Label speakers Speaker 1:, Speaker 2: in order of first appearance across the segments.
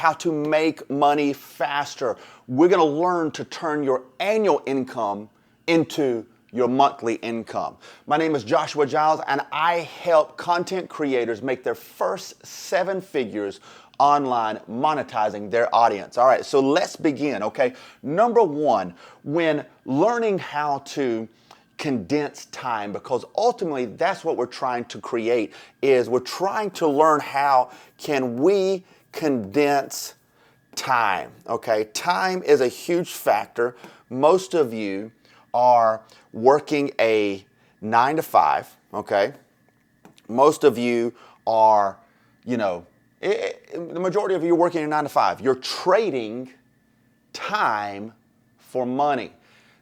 Speaker 1: how to make money faster. We're going to learn to turn your annual income into your monthly income. My name is Joshua Giles, and I help content creators make their first 7 figures online monetizing their audience. All right, so let's begin, okay? Number 1, when learning how to condense time, because ultimately that's what we're trying to create, is we're trying to learn how can we condense time, okay? Time is a huge factor. Most of you are working a 9 to 5, okay? Most of you are, the majority of you are working a 9 to 5. You're trading time for money.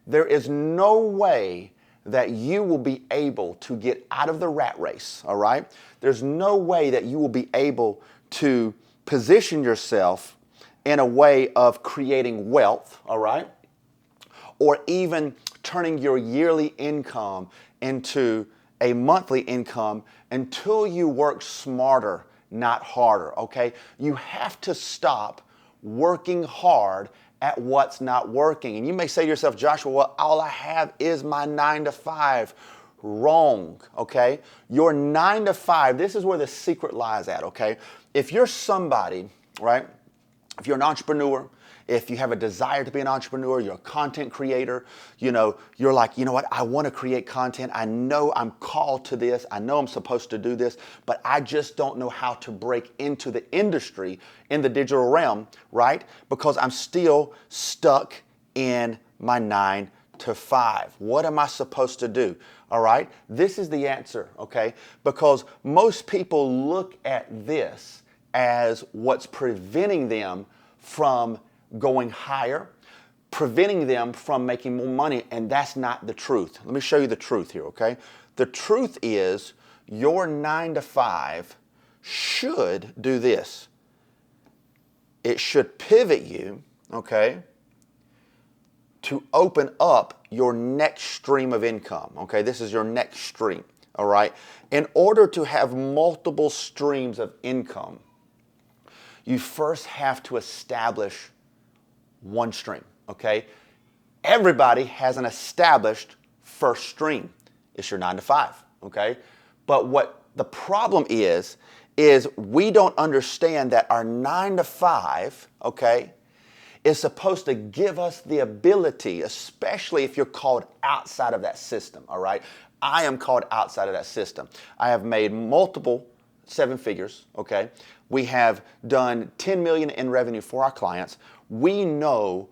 Speaker 1: There is no way that you will be able to get out of the rat race, all right? There's no way that you will be able to position yourself in a way of creating wealth, all right? Or even turning your yearly income into a monthly income until you work smarter, not harder, okay? You have to stop working hard at what's not working. And you may say to yourself, Joshua, well, all I have is my 9 to 5. Wrong, okay? Your 9 to 5, this is where the secret lies at, okay? If you're somebody, right? If you're an entrepreneur, if you have a desire to be an entrepreneur, you're a content creator, you're like, you know what, I want to create content. I know I'm called to this. I know I'm supposed to do this, but I just don't know how to break into the industry in the digital realm, right? Because I'm still stuck in my 9 to 5. What am I supposed to do? All right, this is the answer, okay? Because most people look at this as what's preventing them from going higher, preventing them from making more money, and that's not the truth. Let me show you the truth here, okay? The truth is your 9 to 5 should do this. It should pivot you, okay, to open up your next stream of income, okay? This is your next stream, all right? In order to have multiple streams of income, you first have to establish one stream, okay? Everybody has an established first stream. It's your 9 to 5, okay? But what the problem is we don't understand that our 9 to 5, okay, is supposed to give us the ability, especially if you're called outside of that system, all right? I am called outside of that system. I have made multiple 7 figures, okay? We have done 10 million in revenue for our clients. We know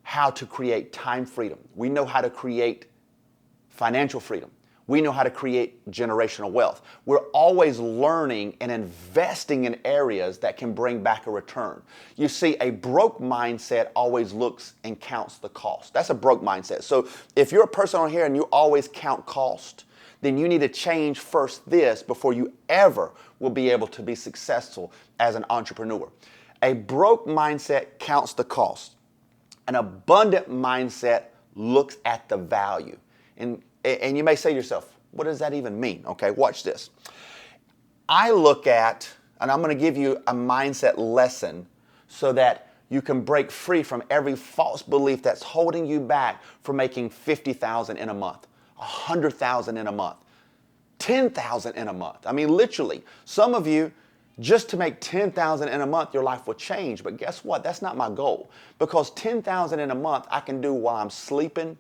Speaker 1: how to create time freedom. We know how to create financial freedom. We know how to create generational wealth. We're always learning and investing in areas that can bring back a return. You see, a broke mindset always looks and counts the cost. That's a broke mindset. So if you're a person on here and you always count cost, then you need to change first this before you ever will be able to be successful as an entrepreneur. A broke mindset counts the cost. An abundant mindset looks at the value. And you may say to yourself, what does that even mean? Okay, watch this. I look at, and I'm going to give you a mindset lesson so that you can break free from every false belief that's holding you back from making $50,000 in a month, $100,000 in a month, $10,000 in a month. I mean, literally, some of you, just to make $10,000 in a month, your life will change. But guess what? That's not my goal. Because $10,000 in a month, I can do while I'm sleeping.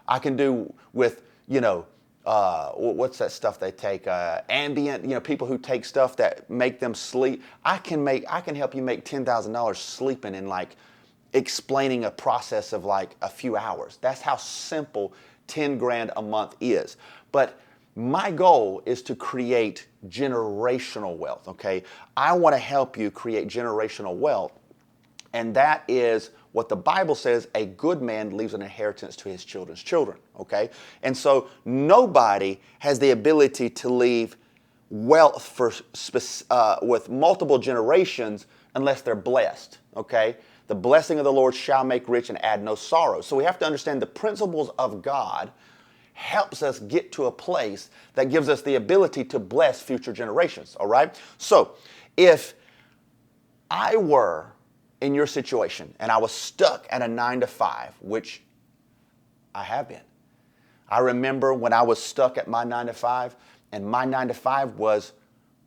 Speaker 1: I can do with, what's that stuff they take? Ambient, people who take stuff that make them sleep. I can help you make $10,000 sleeping in explaining a process of a few hours. That's how simple 10 grand a month is. But my goal is to create generational wealth, okay? I want to help you create generational wealth, and that is what the Bible says, a good man leaves an inheritance to his children's children, okay? And so nobody has the ability to leave wealth with multiple generations unless they're blessed, okay? The blessing of the Lord shall make rich and add no sorrow. So we have to understand the principles of God helps us get to a place that gives us the ability to bless future generations, all right? So if I were in your situation and I was stuck at a 9 to 5, which I have been. I remember when I was stuck at my 9 to 5, and my 9 to 5 was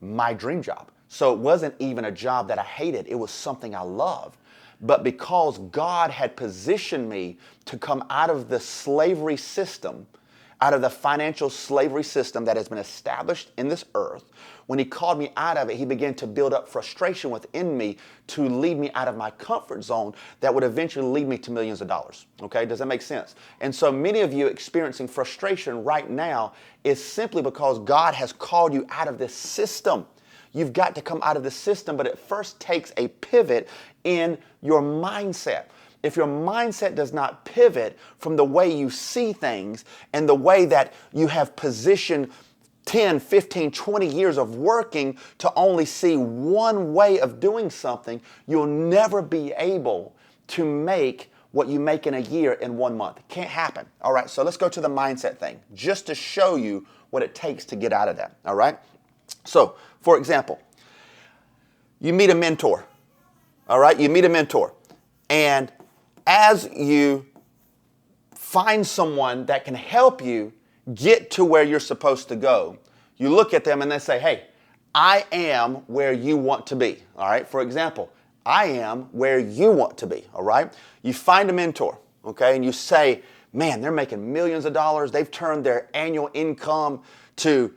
Speaker 1: my dream job. So it wasn't even a job that I hated. It was something I loved. But because God had positioned me to come out of the slavery system, out of the financial slavery system that has been established in this earth, when he called me out of it, he began to build up frustration within me to lead me out of my comfort zone that would eventually lead me to millions of dollars. Okay, does that make sense? And so many of you experiencing frustration right now is simply because God has called you out of this system. You've got to come out of the system, but it first takes a pivot in your mindset. If your mindset does not pivot from the way you see things and the way that you have positioned 10, 15, 20 years of working to only see one way of doing something, you'll never be able to make what you make in a year in 1 month. It can't happen. All right, so let's go to the mindset thing just to show you what it takes to get out of that. All right, so for example, you meet a mentor. All right, you meet a mentor, and as you find someone that can help you get to where you're supposed to go, you look at them and they say, hey, I am where you want to be. All right. For example, I am where you want to be. All right. You find a mentor. Okay. And you say, man, they're making millions of dollars. They've turned their annual income to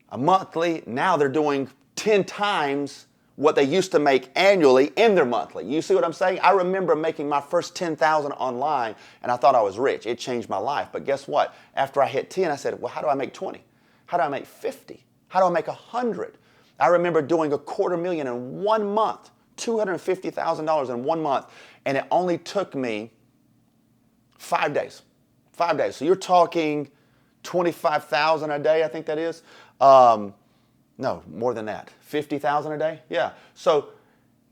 Speaker 1: a monthly. Now they're doing 10 times what they used to make annually in their monthly. You see what I'm saying? I remember making my first $10,000 online and I thought I was rich. It changed my life. But guess what? After I hit 10, I said, well, how do I make 20? How do I make 50? How do I make 100? I remember doing $250,000 in 1 month, $250,000 in 1 month, and it only took me 5 days. 5 days. So you're talking 25,000 a day, I think that is. No, more than that. 50,000 a day? Yeah. So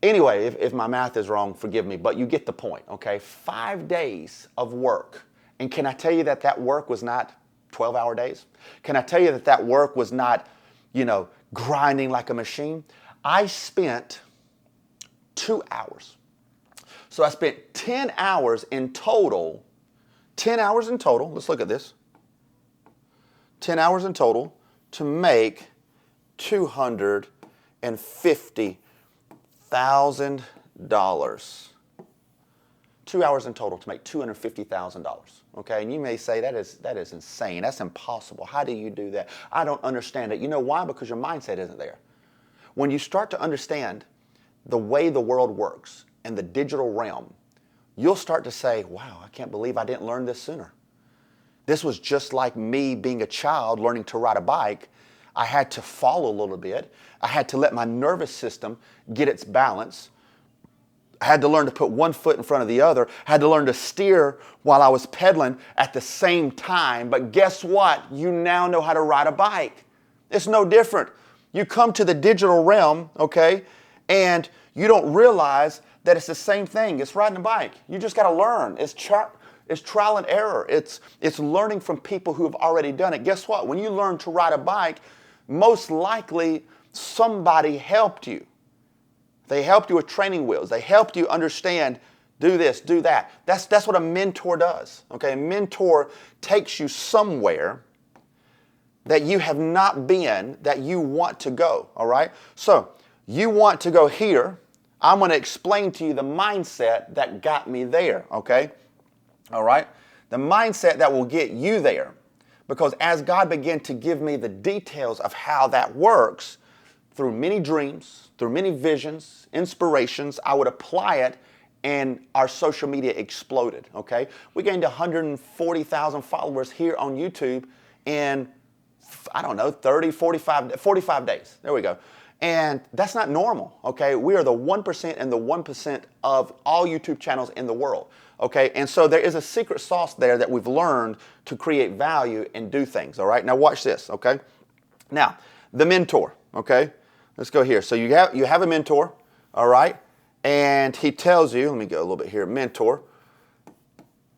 Speaker 1: anyway, if my math is wrong, forgive me, but you get the point, okay? 5 days of work. And can I tell you that that work was not 12-hour days? Can I tell you that that work was not, grinding like a machine? I spent 2 hours. So I spent 10 hours in total. 10 hours in total. Let's look at this. 10 hours in total to make $250,000. 2 hours in total to make $250,000. Okay, and you may say that is insane. That's impossible. How do you do that? I don't understand it. You know why? Because your mindset isn't there. When you start to understand the way the world works and the digital realm, you'll start to say, wow, I can't believe I didn't learn this sooner. This was just like me being a child learning to ride a bike. I had to fall a little bit. I had to let my nervous system get its balance. I had to learn to put one foot in front of the other. I had to learn to steer while I was pedaling at the same time. But guess what? You now know how to ride a bike. It's no different. You come to the digital realm, okay, and you don't realize that it's the same thing. It's riding a bike. You just got to learn. It's trial and error. It's learning from people who have already done it. Guess what? When you learn to ride a bike, most likely somebody helped you. They helped you with training wheels. They helped you understand, do this, do that. That's what a mentor does. Okay, a mentor takes you somewhere that you have not been, that you want to go. All right? So you want to go here. I'm going to explain to you the mindset that got me there. Okay? All right? The mindset that will get you there. Because as God began to give me the details of how that works, through many dreams, through many visions, inspirations, I would apply it, and our social media exploded, okay? We gained 140,000 followers here on YouTube in, 45 days. There we go. And that's not normal, okay? We are the 1% and the 1% of all YouTube channels in the world, okay? And so there is a secret sauce there that we've learned to create value and do things, all right? Now watch this, okay? Now, the mentor, okay? Let's go here. So you have a mentor, all right? And he tells you, let me go a little bit here, mentor.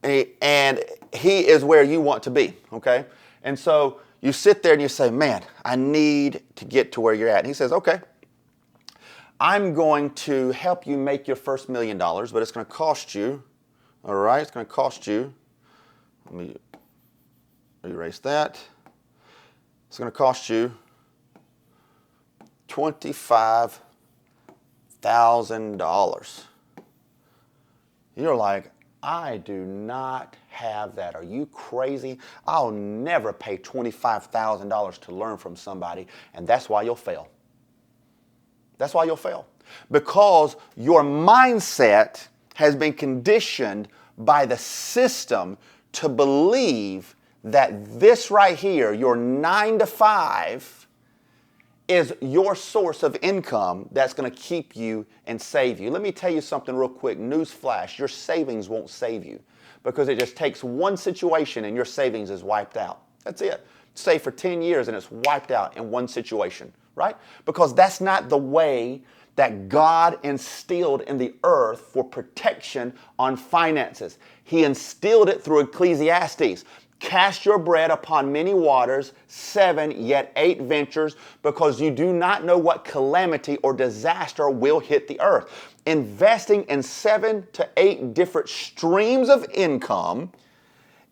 Speaker 1: And he is where you want to be, okay? And so you sit there and you say, man, I need to get to where you're at. And he says, okay, I'm going to help you make your first $1 million, but it's going to cost you, all right, it's going to cost you, let me erase that. It's going to cost you $25,000. You're like, I do not have that. Are you crazy? I'll never pay $25,000 to learn from somebody, and that's why you'll fail. That's why you'll fail. Because your mindset has been conditioned by the system to believe that this right here, your 9 to 5, is your source of income that's going to keep you and save you. Let me tell you something real quick. Newsflash, your savings won't save you because it just takes one situation and your savings is wiped out. That's it. Save for 10 years and it's wiped out in one situation, right? Because that's not the way that God instilled in the earth for protection on finances. He instilled it through Ecclesiastes. Cast your bread upon many waters, 7, yet 8 ventures, because you do not know what calamity or disaster will hit the earth. Investing in 7 to 8 different streams of income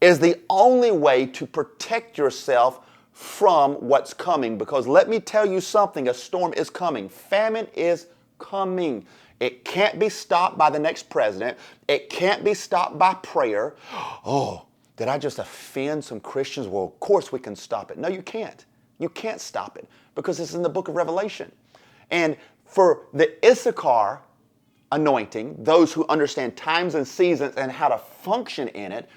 Speaker 1: is the only way to protect yourself from what's coming. Because let me tell you something, a storm is coming. Famine is coming. It can't be stopped by the next president. It can't be stopped by prayer. Oh, did I just offend some Christians? Well, of course we can stop it. No, you can't. You can't stop it because it's in the book of Revelation. And for the Issachar anointing, those who understand times and seasons and how to function in it,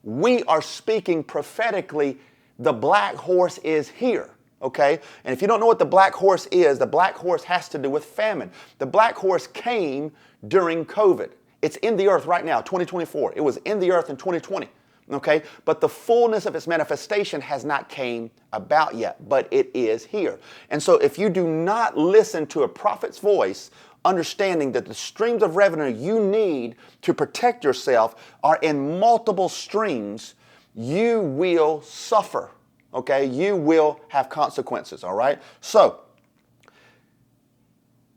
Speaker 1: we are speaking prophetically, the black horse is here. Okay? And if you don't know what the black horse is, the black horse has to do with famine. The black horse came during COVID. It's in the earth right now, 2024. It was in the earth in 2020. Okay? But the fullness of its manifestation has not came about yet, but it is here. And so if you do not listen to a prophet's voice, understanding that the streams of revenue you need to protect yourself are in multiple streams, you will suffer. Okay? You will have consequences, all right? So,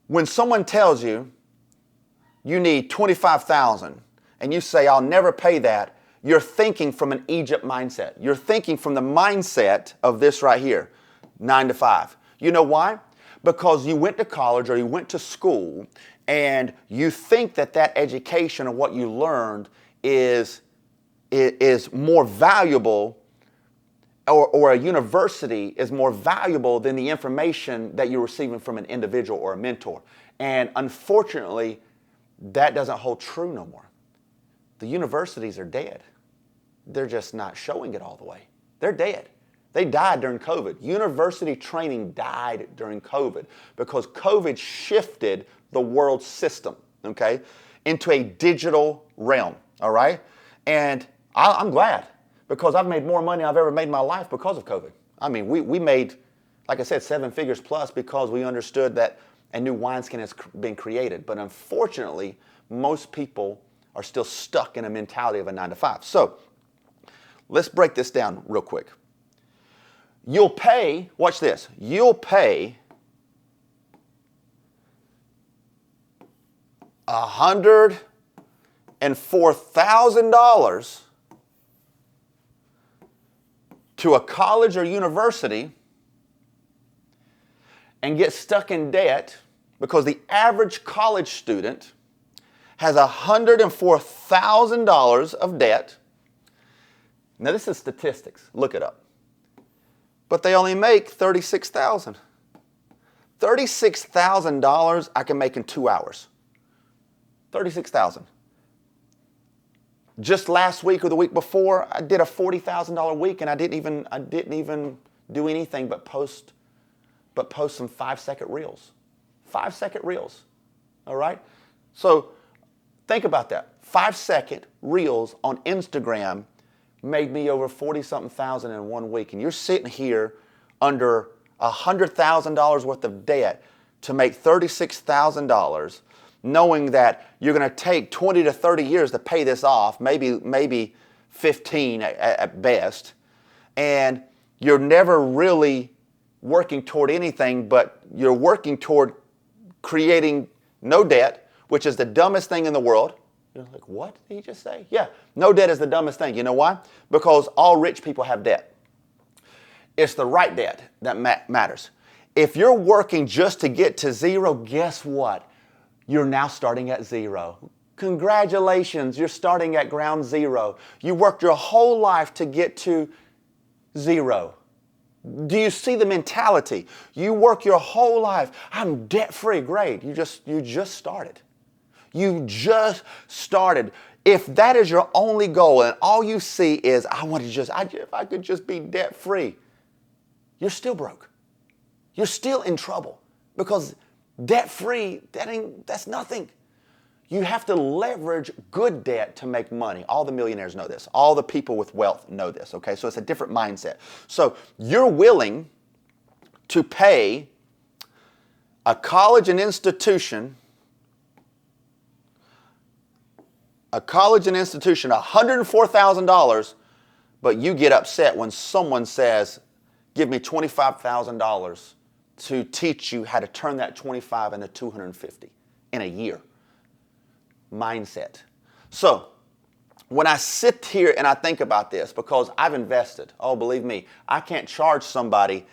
Speaker 1: when someone tells you you need $25,000 and you say, I'll never pay that, you're thinking from an Egypt mindset. You're thinking from the mindset of this right here, 9 to 5. You know why? Because you went to college or you went to school and you think that that education or what you learned is more valuable, or a university is more valuable than the information that you're receiving from an individual or a mentor. And unfortunately, that doesn't hold true no more. The universities are dead. They're just not showing it all the way. They're dead. They died during COVID. University training died during COVID because COVID shifted the world system, okay, into a digital realm, all right? And I'm glad because I've made more money I've ever made in my life because of COVID. I mean, we made, like I said, 7 figures plus because we understood that a new wineskin has been created. But unfortunately, most people are still stuck in a mentality of a 9 to 5. So let's break this down real quick. You'll pay, watch this, you'll pay $104,000 to a college or university and get stuck in debt because the average college student has $104,000 of debt. Now this is statistics, look it up. But they only make $36,000. $36,000 I can make in 2 hours. $36,000. Just last week or the week before, I did a $40,000 week and I didn't even do anything but post some 5-second reels. 5-second reels. All right? So think about that. 5-second reels on Instagram made me over 40-something thousand in 1 week. And you're sitting here under $100,000 worth of debt to make $36,000, knowing that you're going to take 20 to 30 years to pay this off, maybe 15 at best, and you're never really working toward anything, but you're working toward creating no debt, which is the dumbest thing in the world. You're like, what did he just say? Yeah, no debt is the dumbest thing. You know why? Because all rich people have debt. It's the right debt that matters. If you're working just to get to zero, guess what? You're now starting at zero. Congratulations, you're starting at ground zero. You worked your whole life to get to zero. Do you see the mentality? You work your whole life. I'm debt-free. Great. You just started. You just started. If that is your only goal and all you see is, if I could just be debt-free, you're still broke. You're still in trouble because debt-free, that's nothing. You have to leverage good debt to make money. All the millionaires know this. All the people with wealth know this, okay? So it's a different mindset. So you're willing to pay a college and institution $104,000, but you get upset when someone says, give me $25,000 to teach you how to turn that 25 into 250 in a year. Mindset. So when I sit here and I think about this, because I've invested, oh, believe me, I can't charge somebody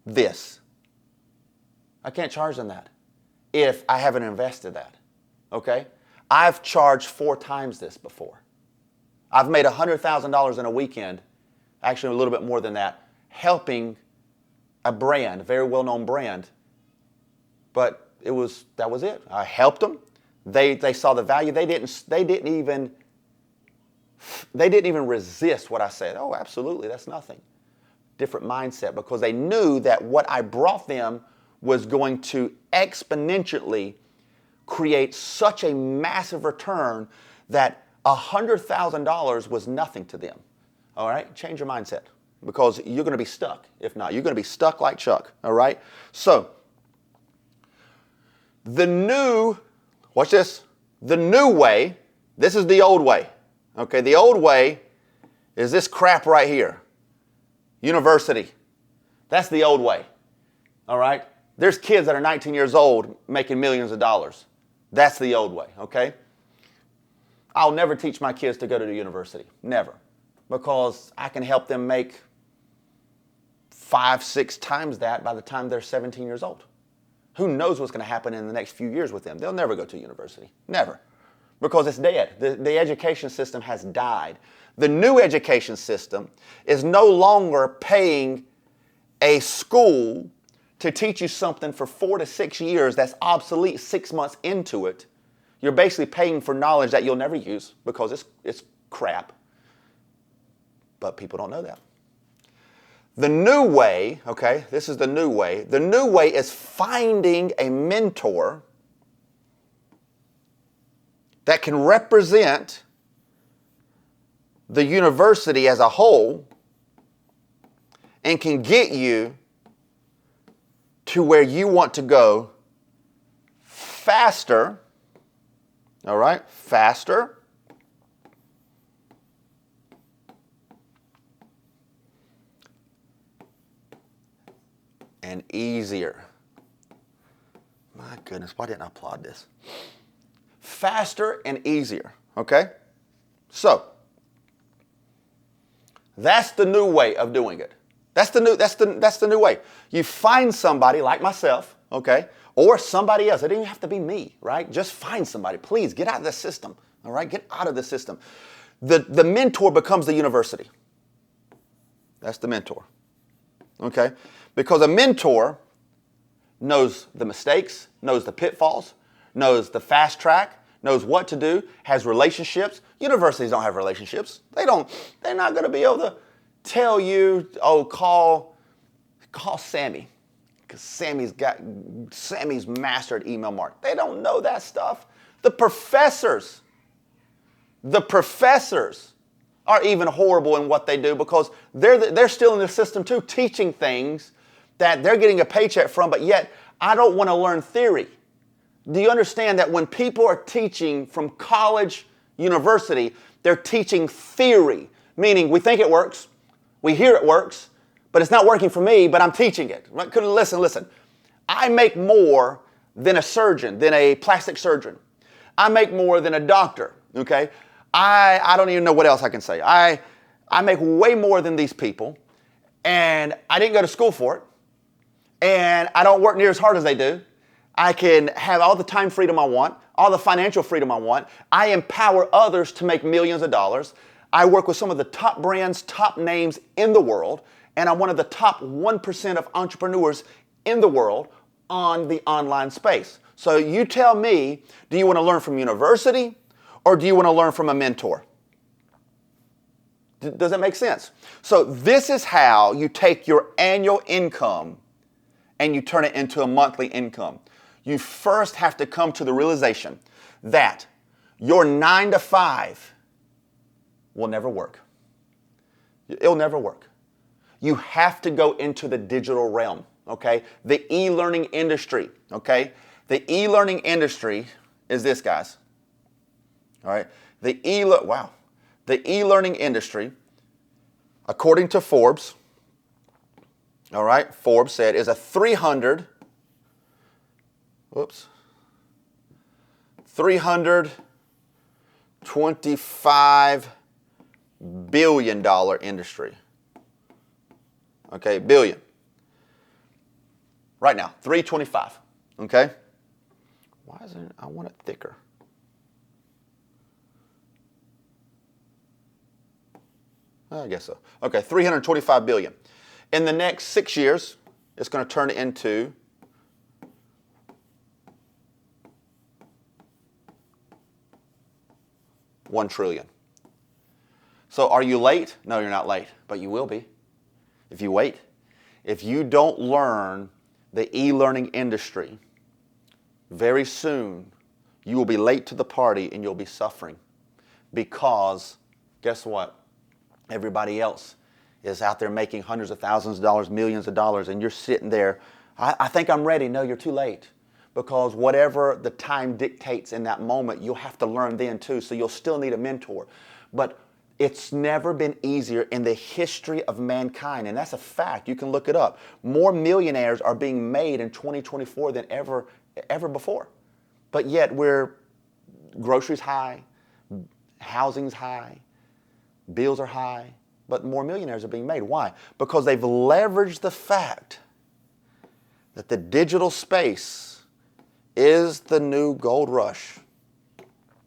Speaker 1: this. I can't charge them that if I haven't invested that, okay? I've charged 4 times this before. I've made $100,000 in a weekend, actually a little bit more than that, helping a brand, a very well-known brand, but that was it. I helped them. They saw the value. They didn't even resist what I said. Oh, absolutely, that's nothing. Different mindset, because they knew that what I brought them was going to exponentially create such a massive return that $100,000 was nothing to them. All right, change your mindset, because you're going to be stuck. If not, you're going to be stuck like Chuck. All right, so watch this. The new way, this is the old way. Okay, the old way is this crap right here. University. That's the old way. All right? There's kids that are 19 years old making millions of dollars. That's the old way, okay? I'll never teach my kids to go to the university. Never. Because I can help them make 5, 6 times that by the time they're 17 years old. Who knows what's going to happen in the next few years with them? They'll never go to university. Never. Because it's dead. The education system has died. The new education system is no longer paying a school to teach you something for 4 to 6 years that's obsolete 6 months into it. You're basically paying for knowledge that you'll never use because it's crap. But people don't know that. The new way, okay, this is the new way. The new way is finding a mentor that can represent the university as a whole and can get you to where you want to go faster, all right, faster, and easier. My goodness, why didn't I applaud this? Faster and easier, okay? So, that's the new way of doing it. That's the new way. You find somebody like myself, okay, or somebody else. It doesn't even have to be me, right? Just find somebody. Please get out of the system, all right? Get out of the system. The mentor becomes the university. That's the mentor, okay? Because a mentor knows the mistakes, knows the pitfalls, knows the fast track, knows what to do, has relationships. Universities don't have relationships. They're not going to be able to tell you, oh, call Sammy, because Sammy's mastered email marketing. They don't know that stuff. The professors are even horrible in what they do because they're still in the system too, teaching things that they're getting a paycheck from, but yet I don't want to learn theory. Do you understand that when people are teaching from college, university, they're teaching theory, meaning we think it works, we hear it works, but it's not working for me, but I'm teaching it. Listen. I make more than a surgeon, than a plastic surgeon. I make more than a doctor, okay? I don't even know what else I can say. I make way more than these people, and I didn't go to school for it, and I don't work near as hard as they do. I can have all the time freedom I want, all the financial freedom I want. I empower others to make millions of dollars. I work with some of the top brands, top names in the world, and I'm one of the top 1% of entrepreneurs in the world on the online space. So you tell me, do you want to learn from university or do you want to learn from a mentor? Does that make sense? So this is how you take your annual income and you turn it into a monthly income. You first have to come to the realization that your 9 to 5 will never work. It'll never work. You have to go into the digital realm, okay? The e-learning industry, okay? The e-learning industry is this, guys. All right? The e-learning industry, according to Forbes, all right, Forbes said is a $325 billion industry. Okay, billion. Right now, 325. Okay? Why is it? I want it thicker. I guess so. Okay, 325 billion. In the next 6 years, it's going to turn into $1 trillion. So are you late? No, you're not late, but you will be if you wait. If you don't learn the e-learning industry, very soon you will be late to the party and you'll be suffering because guess what? Everybody else is out there making hundreds of thousands of dollars, millions of dollars, and you're sitting there, I think I'm ready. No, you're too late. Because whatever the time dictates in that moment, you'll have to learn then too, so you'll still need a mentor. But it's never been easier in the history of mankind, and that's a fact. You can look it up. More millionaires are being made in 2024 than ever before. But yet groceries high, housing's high, bills are high, but more millionaires are being made. Why? Because they've leveraged the fact that the digital space is the new gold rush.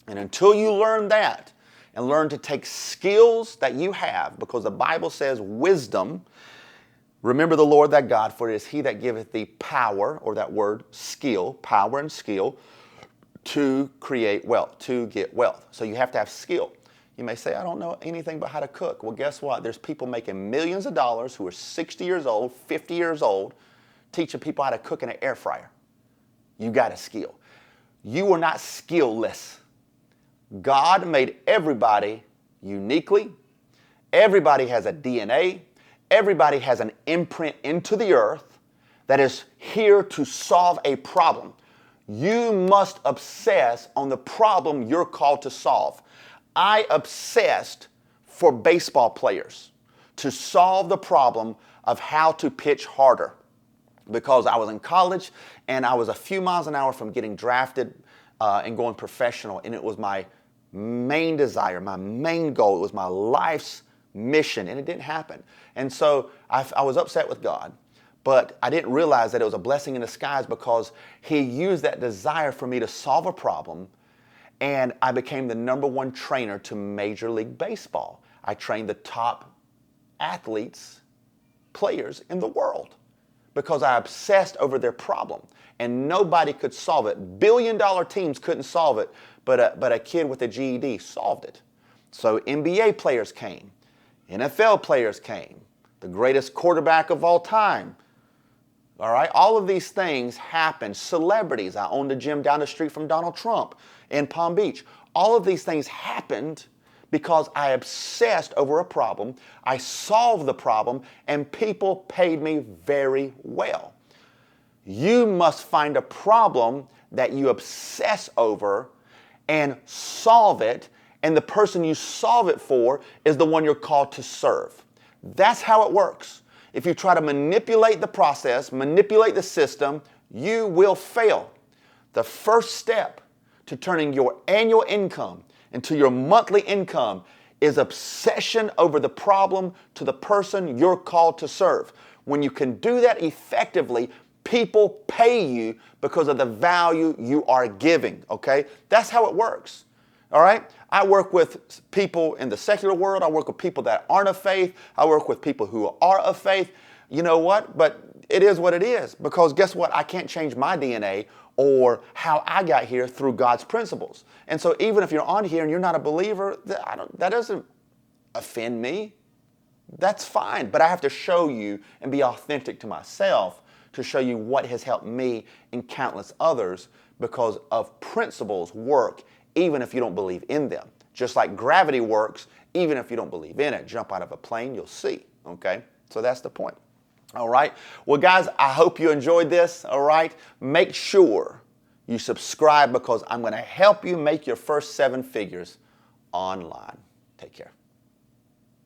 Speaker 1: And until you learn that and learn to take skills that you have, because the Bible says wisdom, remember the Lord thy God, for it is he that giveth thee power, or that word skill, power and skill, to create wealth, to get wealth. So you have to have skill. You may say, I don't know anything about how to cook. Well, guess what? There's people making millions of dollars who are 60 years old, 50 years old, teaching people how to cook in an air fryer. You got a skill. You are not skillless. God made everybody uniquely. Everybody has a DNA. Everybody has an imprint into the earth that is here to solve a problem. You must obsess on the problem you're called to solve. I obsessed for baseball players to solve the problem of how to pitch harder, because I was in college and I was a few miles an hour from getting drafted and going professional, and it was my main desire, my main goal. It was my life's mission, and it didn't happen. And so I was upset with God, but I didn't realize that it was a blessing in disguise, because he used that desire for me to solve a problem, and I became the #1 trainer to Major League Baseball. I trained the top athletes, players in the world, because I obsessed over their problem, and nobody could solve it. Billion-dollar teams couldn't solve it, but a kid with a GED solved it. So NBA players came, NFL players came, the greatest quarterback of all time. All right, all of these things happened. Celebrities. I owned a gym down the street from Donald Trump in Palm Beach. All of these things happened because I obsessed over a problem. I solved the problem, and people paid me very well. You must find a problem that you obsess over and solve it, and the person you solve it for is the one you're called to serve. That's how it works. If you try to manipulate the process, manipulate the system, you will fail. The first step to turning your annual income into your monthly income is obsession over the problem to the person you're called to serve. When you can do that effectively, people pay you because of the value you are giving, okay? That's how it works, all right? I work with people in the secular world. I work with people that aren't of faith. I work with people who are of faith. You know what? But it is what it is, because guess what? I can't change my DNA or how I got here through God's principles. And so even if you're on here and you're not a believer, that doesn't offend me. That's fine. But I have to show you and be authentic to myself to show you what has helped me and countless others, because of principles work even if you don't believe in them. Just like gravity works even if you don't believe in it. Jump out of a plane, you'll see. Okay? So that's the point. All right. Well, guys, I hope you enjoyed this. All right. Make sure you subscribe, because I'm going to help you make your first 7 figures online. Take care.